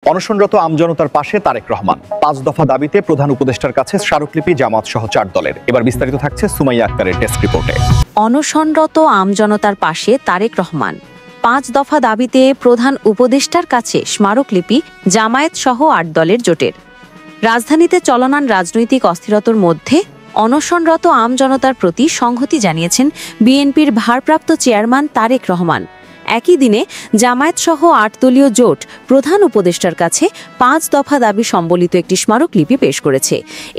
অনশনরত আমজনতার পাশে তারেক রহমান ৫ দফা দাবিতে প্রধান উপদেষ্টার কাছে স্মারকলিপি জামাত সহ ৪ দলের। এবার বিস্তারিত থাকছে সুমাইয়া আক্তারের ডেস্ক রিপোর্টে। অনশনরত আমজনতার পাশে তারেক রহমান ৫ দফা দাবিতে প্রধান উপদেষ্টার কাছে স্মারকলিপি জামায়াত সহ ৮ দলের জোটের। রাজধানীতে চলমান রাজনৈতিক অস্থিরতার মধ্যে অনশনরত আমজনতার প্রতি সংহতি জানিয়েছেন বিএনপির ভারপ্রাপ্ত চেয়ারম্যান তারেক রহমান। একই দিনে জামায়াত সহ ৮ দলীয় জোট প্রধান উপদেষ্টার কাছে ৫ দফা দাবি সম্বলিত একটি স্মারকলিপি পেশ করেছে।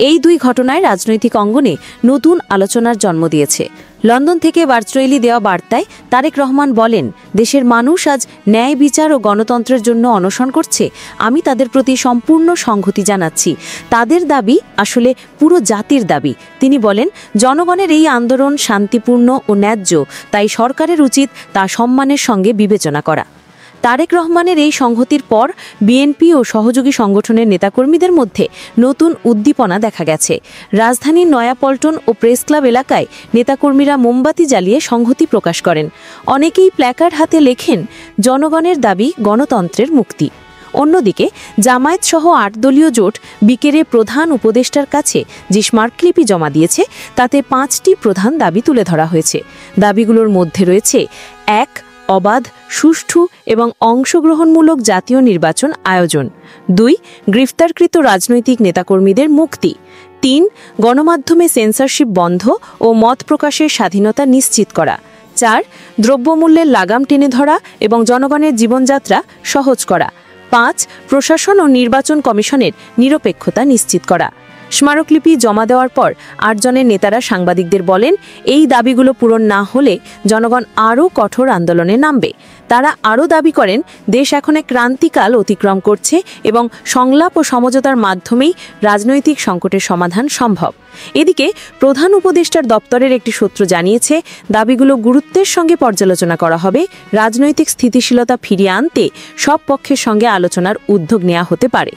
এই দুই ঘটনায় রাজনৈতিক অঙ্গনে নতুন আলোচনার জন্ম দিয়েছে। লন্ডন থেকে ভার্চুয়ালি দেওয়া বার্তায় তারেক রহমান বলেন, দেশের মানুষ আজ ন্যায় বিচার ও গণতন্ত্রের জন্য অনশন করছে। আমি তাদের প্রতি সম্পূর্ণ সংহতি জানাচ্ছি। তাদের দাবি আসলে পুরো জাতির দাবি। তিনি বলেন, জনগণের এই আন্দোলন শান্তিপূর্ণ ও ন্যায্য, তাই সরকারের উচিত তা সম্মানের সঙ্গে বিবেচনা করা। তারেক রহমানের এই সংহতির পর বিএনপি ও সহযোগী সংগঠনের নেতাকর্মীদের মধ্যে নতুন উদ্দীপনা দেখা গেছে। রাজধানীর নয়াপল্টন ও প্রেস ক্লাব এলাকায় নেতাকর্মীরা মোমবাতি জ্বালিয়ে সংহতি প্রকাশ করেন। অনেকেই প্ল্যাকার্ড হাতে লেখেন, জনগণের দাবি গণতন্ত্রের মুক্তি। অন্যদিকে জামায়াত সহ ৮ দলীয় জোট বিকেলে প্রধান উপদেষ্টার কাছে যে স্মারকলিপি জমা দিয়েছে তাতে ৫টি প্রধান দাবি তুলে ধরা হয়েছে। দাবিগুলোর মধ্যে রয়েছে: ১. অবাধ, সুষ্ঠু এবং অংশগ্রহণমূলক জাতীয় নির্বাচন আয়োজন। ২. গ্রেফতারকৃত রাজনৈতিক নেতাকর্মীদের মুক্তি। ৩. গণমাধ্যমে সেন্সরশিপ বন্ধ ও মত প্রকাশের স্বাধীনতা নিশ্চিত করা। ৪. দ্রব্যমূল্যের লাগাম টেনে ধরা এবং জনগণের জীবনযাত্রা সহজ করা। ৫. প্রশাসন ও নির্বাচন কমিশনের নিরপেক্ষতা নিশ্চিত করা। স্মারকলিপি জমা দেওয়ার পর ৮ জনের নেতারা সাংবাদিকদের বলেন, এই দাবিগুলো পূরণ না হলে জনগণ আরও কঠোর আন্দোলনে নামবে। তারা আরও দাবি করেন, দেশ এখন এক ক্রান্তিকাল অতিক্রম করছে এবং সংলাপ ও সমঝোতার মাধ্যমেই রাজনৈতিক সংকটের সমাধান সম্ভব। এদিকে প্রধান উপদেষ্টার দপ্তরের একটি সূত্র জানিয়েছে, দাবিগুলো গুরুত্বের সঙ্গে পর্যালোচনা করা হবে। রাজনৈতিক স্থিতিশীলতা ফিরিয়ে আনতে সব পক্ষের সঙ্গে আলোচনার উদ্যোগ নেওয়া হতে পারে।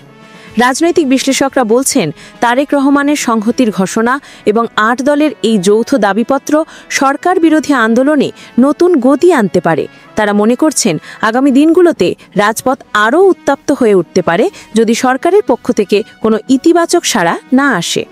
রাজনৈতিক বিশ্লেষকরা বলছেন, তারেক রহমানের সংহতির ঘোষণা এবং ৮ দলের এই যৌথ দাবিপত্র সরকার বিরোধী আন্দোলনে নতুন গতি আনতে পারে। তারা মনে করছেন, আগামী দিনগুলোতে রাজপথ আরও উত্তপ্ত হয়ে উঠতে পারে যদি সরকারের পক্ষ থেকে কোনো ইতিবাচক সাড়া না আসে।